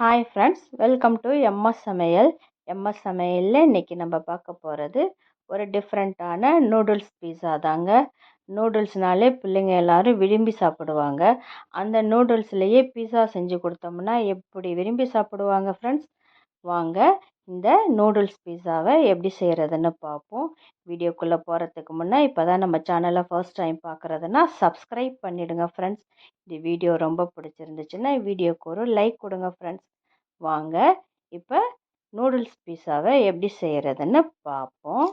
Hi friends, welcome to MS சமையல். MS சமையலில் இன்றைக்கி நம்ம பார்க்க போகிறது ஒரு டிஃப்ரெண்ட்டான நூடுல்ஸ் பீஸா தாங்க. நூடுல்ஸ்னாலே பிள்ளைங்க எல்லோரும் விரும்பி சாப்பிடுவாங்க. அந்த நூடுல்ஸ்லேயே பீஸா செஞ்சு கொடுத்தோம்னா எப்படி விரும்பி சாப்பிடுவாங்க ஃப்ரெண்ட்ஸ். வாங்க இந்த நூடுல்ஸ் பீஸாவை எப்படி செய்கிறதுன்னு பார்ப்போம். வீடியோக்குள்ளே போகிறதுக்கு முன்னே இப்போ தான் நம்ம சேனலை ஃபர்ஸ்ட் டைம் பார்க்குறதுனா சப்ஸ்கிரைப் பண்ணிவிடுங்க ஃப்ரெண்ட்ஸ். இந்த வீடியோ ரொம்ப பிடிச்சிருந்துச்சுன்னா வீடியோக்கு ஒரு லைக் கொடுங்க ஃப்ரெண்ட்ஸ். வாங்க இப்போ நூடுல்ஸ் பீஸாவை எப்படி செய்கிறதுன்னு பார்ப்போம்.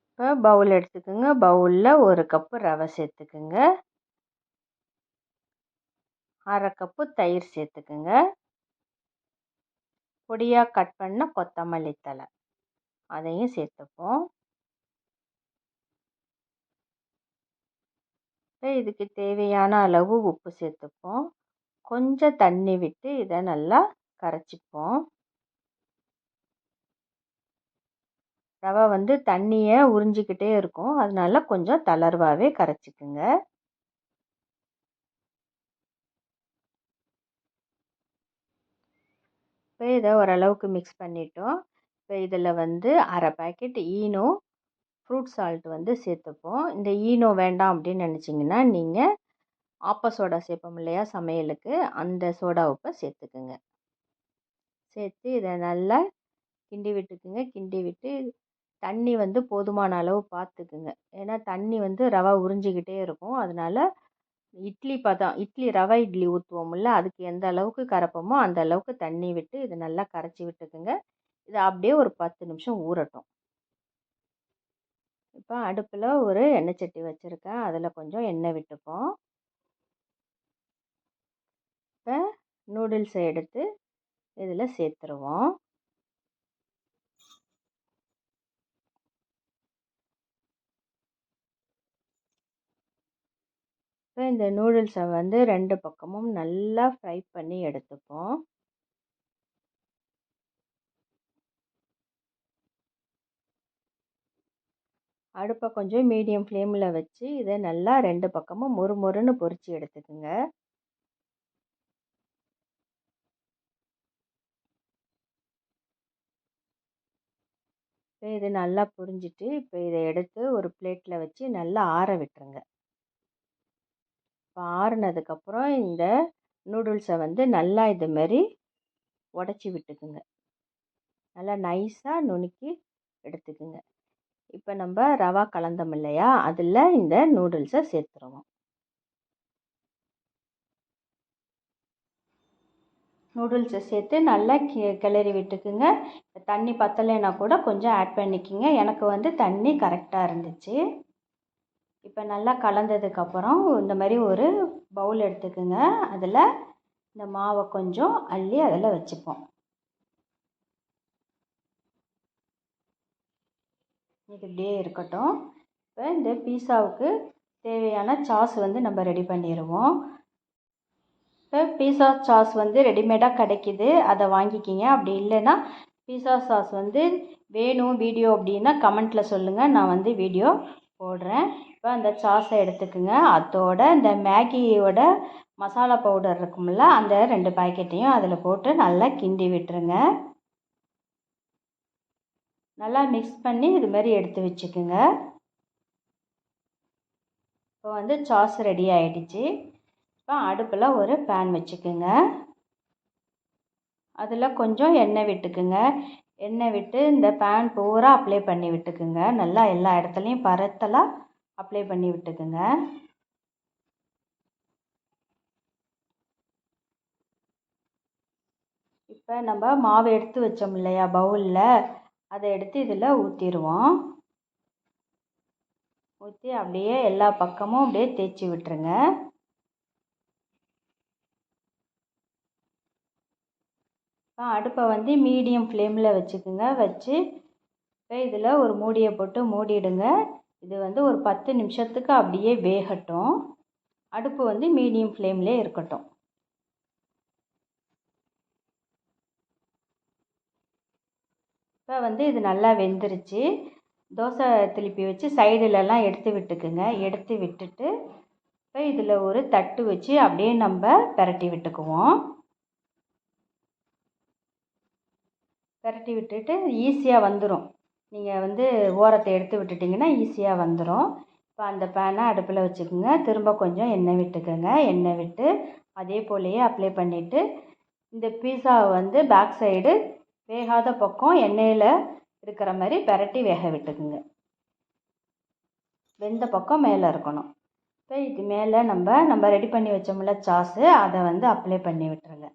இப்போ பவுல் எடுத்துக்கோங்க. பவுலில் ஒரு கப்பு ரவை சேர்த்துக்குங்க. அரை கப்பு தயிர் சேர்த்துக்குங்க. பொடியாக கட் பண்ண கொத்தமல்லி தழை அதையும் சேர்த்துப்போம். இதுக்கு தேவையான அளவு உப்பு சேர்த்துப்போம். கொஞ்சம் தண்ணி விட்டு இதை நல்லா கரைச்சிப்போம். ரவை தண்ணியை உறிஞ்சிக்கிட்டே இருக்கும், அதனால கொஞ்சம் தளர்வாகவே கரைச்சிக்குங்க. இப்போ இதை ஓரளவுக்கு மிக்ஸ் பண்ணிட்டோம். இப்போ இதில் அரை பேக்கெட் ஈனோ ஃப்ரூட் சால்ட் சேர்த்துப்போம். இந்த ஈனோ வேண்டாம் அப்படின்னு நினச்சிங்கன்னா நீங்கள் ஆப்ப சோடா சேர்ப்போம் இல்லையா சமையலுக்கு, அந்த சோடா உப்பை சேர்த்துக்குங்க. சேர்த்து இதை நல்லா கிண்டி விட்டுக்குங்க. கிண்டி விட்டு தண்ணி போதுமான அளவு பார்த்துக்குங்க. ஏன்னா தண்ணி ரவை உறிஞ்சிக்கிட்டே இருக்கும், அதனால் ரவை இட்லி ஊற்றுவோம்ல, அதுக்கு எந்த அளவுக்கு கரைப்போமோ அந்த அளவுக்கு தண்ணி விட்டு இதை நல்லா கரைச்சி விட்டுக்குங்க. இதை அப்படியே ஒரு 10 நிமிஷம் ஊறட்டும். இப்போ அடுப்பில் ஒரு எண்ணெய் சட்டி வச்சுருக்கேன், அதில் கொஞ்சம் எண்ணெய் விட்டுப்போம். இப்போ நூடுல்ஸை எடுத்து இதில் சேர்த்துருவோம். இப்போ இந்த நூடுல்ஸை 2 பக்கமும் நல்லா ஃப்ரை பண்ணி எடுத்துப்போம். அடுப்பை கொஞ்சம் மீடியம் ஃப்ளேமில் வச்சு இதை நல்லா 2 பக்கமும் மொறுமொறுன்னு பொரித்து எடுத்துக்குங்க. இப்போ இது நல்லா புரிஞ்சிட்டு இப்போ இதை எடுத்து ஒரு பிளேட்டில் வச்சு நல்லா ஆற விட்டுருங்க. இப்போ ஆறுனதுக்கப்புறம் இந்த நூடுல்ஸை நல்லா இதுமாரி உடச்சி விட்டுக்குங்க. நல்லா நைஸாக நுணுக்கி எடுத்துக்குங்க. இப்போ நம்ம ரவா கலந்தோம் இல்லையா, அதில் இந்த நூடுல்ஸை சேர்த்துருவோம். நூடுல்ஸை சேர்த்து நல்லா கிளறி விட்டுக்குங்க. தண்ணி பத்தலைன்னா கூட கொஞ்சம் ஆட் பண்ணிக்கோங்க. எனக்கு தண்ணி கரெக்டாக இருந்துச்சு. இப்போ நல்லா கலந்ததுக்கப்புறம் இந்த மாதிரி ஒரு பவுல் எடுத்துக்குங்க. அதில் இந்த மாவை கொஞ்சம் அள்ளி அதில் வச்சுப்போம். இது இப்படியே இருக்கட்டும். இப்போ இந்த பீஸாவுக்கு தேவையான சாஸ் நம்ம ரெடி பண்ணிடுவோம். இப்போ பீஸா சாஸ் ரெடிமேடாக கிடைக்கிது, அதை வாங்கிக்கிங்க. அப்படி இல்லைன்னா பீஸா சாஸ் வேணும் வீடியோ அப்படின்னா கமெண்ட்டில் சொல்லுங்கள், நான் வீடியோ போடுறேன். இப்போ அந்த சாஸை எடுத்துக்குங்க. அதோட இந்த மேகியோட மசாலா பவுடர் இருக்கும்ல, அந்த 2 பாக்கெட்டையும் அதில் போட்டு நல்லா கிண்டி விட்டுருங்க. நல்லா மிக்ஸ் பண்ணி இது மாதிரி எடுத்து வச்சுக்குங்க. இப்போ சாஸ் ரெடி ஆகிடுச்சு. இப்போ அடுப்பில் ஒரு பேன் வச்சுக்குங்க. அதில் கொஞ்சம் எண்ணெய் விட்டுக்குங்க. எண்ணெய் விட்டு இந்த பேன் பூரா அப்ளை பண்ணி விட்டுக்குங்க. நல்லா எல்லா இடத்துலையும் பரத்தலாக அப்ளை பண்ணி விட்டுக்குங்க. இப்போ நம்ம மாவு எடுத்து வச்சோம் இல்லையா பவுலில், அதை எடுத்து இதில் ஊற்றிடுவோம். ஊற்றி அப்படியே எல்லா பக்கமும் அப்படியே தேய்ச்சி விட்டுருங்க. அடுப்பை மீடியம் ஃப்ளேமில் வச்சுக்குங்க. வச்சு இதில் ஒரு மூடியை போட்டு மூடிடுங்க. இது ஒரு 10 நிமிஷத்துக்கு அப்படியே வேகட்டும். அடுப்பு மீடியம் ஃப்ளேம்லேயே இருக்கட்டும். இப்போ இது நல்லா வெந்துருச்சு. தோசை திருப்பி வச்சு சைடுலலாம் எடுத்து விட்டுக்குங்க. எடுத்து விட்டுட்டு இப்போ இதில் ஒரு தட்டு வச்சு அப்படியே நம்ம பிரட்டி விட்டுக்குவோம். பிரட்டி விட்டுட்டு ஈஸியாக வந்துடும். நீங்கள் வந்து ஓரத்தை எடுத்து விட்டுட்டிங்கன்னா ஈஸியாக வந்துடும். இப்போ அந்த பேனை அடுப்பில் வச்சுக்கோங்க. திரும்ப கொஞ்சம் எண்ணெய் விட்டுக்கோங்க. எண்ணெய் விட்டு அதே போலேயே அப்ளை பண்ணிவிட்டு இந்த பீஸாவை வந்து பேக் சைடு வேகாத பக்கம் எண்ணெயில் இருக்கிற மாதிரி பிரட்டி வேக விட்டுக்குங்க. வெந்த பக்கம் மேலே இருக்கணும். இப்போ இது மேலே நம்ம ரெடி பண்ணி வச்சோம்ல சாஸு, அதை வந்து அப்ளை பண்ணி விட்டுருங்க.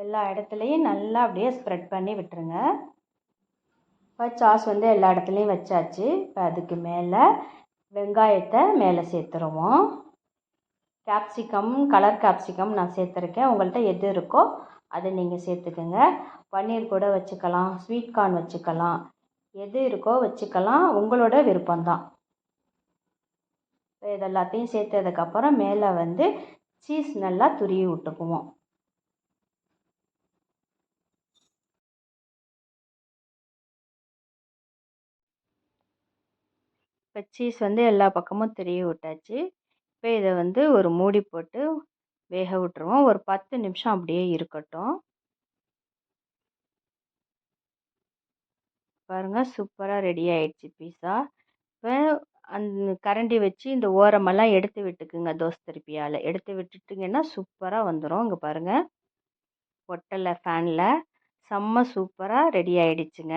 எல்லா இடத்துலையும் நல்லா அப்படியே ஸ்ப்ரெட் பண்ணி விட்டுருங்க. இப்போ சாஸ் வந்து எல்லா இடத்துலையும் வச்சாச்சு. இப்போ அதுக்கு மேலே வெங்காயத்தை மேலே சேர்த்துருவோம். கேப்சிகம், கலர் கேப்சிகம் நான் சேர்த்துருக்கேன். உங்கள்கிட்ட எது இருக்கோ அதை நீங்கள் சேர்த்துக்கோங்க. பன்னீர் கூட வச்சுக்கலாம், ஸ்வீட் கார்ன் வச்சுக்கலாம், எது இருக்கோ வச்சுக்கலாம், உங்களோட விருப்பம்தான். இது எல்லாத்தையும் சேர்த்ததுக்கப்புறம் மேலே வந்து சீஸ் நல்லா துருவி விட்டுக்குவோம். இப்போ சீஸ் வந்து எல்லா பக்கமும் துருவி விட்டாச்சு. இப்போ இதை வந்து ஒரு மூடி போட்டு வேக விட்டுருவோம். ஒரு 10 நிமிஷம் அப்படியே இருக்கட்டும். பாருங்கள், சூப்பராக ரெடி ஆயிடுச்சு பீஸா. இப்போ அந்த கரண்டி வச்சு இந்த ஓரமெல்லாம் எடுத்து விட்டுக்குங்க. தோசை திருப்பியால் எடுத்து விட்டுட்டிங்கன்னா சூப்பராக வந்துடும். இங்கே பாருங்கள், ஒட்டலை ஃபேனில். செம்ம சூப்பராக ரெடி ஆயிடுச்சுங்க.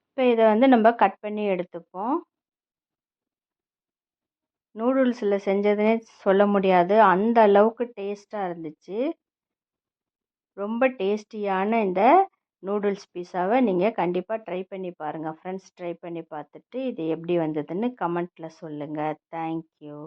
இப்போ இதை வந்து நம்ம கட் பண்ணி எடுத்துப்போம். நூடுல்ஸில் செஞ்சதுன்னே சொல்ல முடியாது, அந்த அளவுக்கு டேஸ்ட்டாக இருந்துச்சு. ரொம்ப டேஸ்டியான இந்த நூடுல்ஸ் பீஸாவை நீங்கள் கண்டிப்பாக ட்ரை பண்ணி பாருங்கள் ஃப்ரெண்ட்ஸ். ட்ரை பண்ணி பார்த்துட்டு இது எப்படி வந்ததுன்னு கமெண்ட்டில் சொல்லுங்கள். தேங்க்யூ.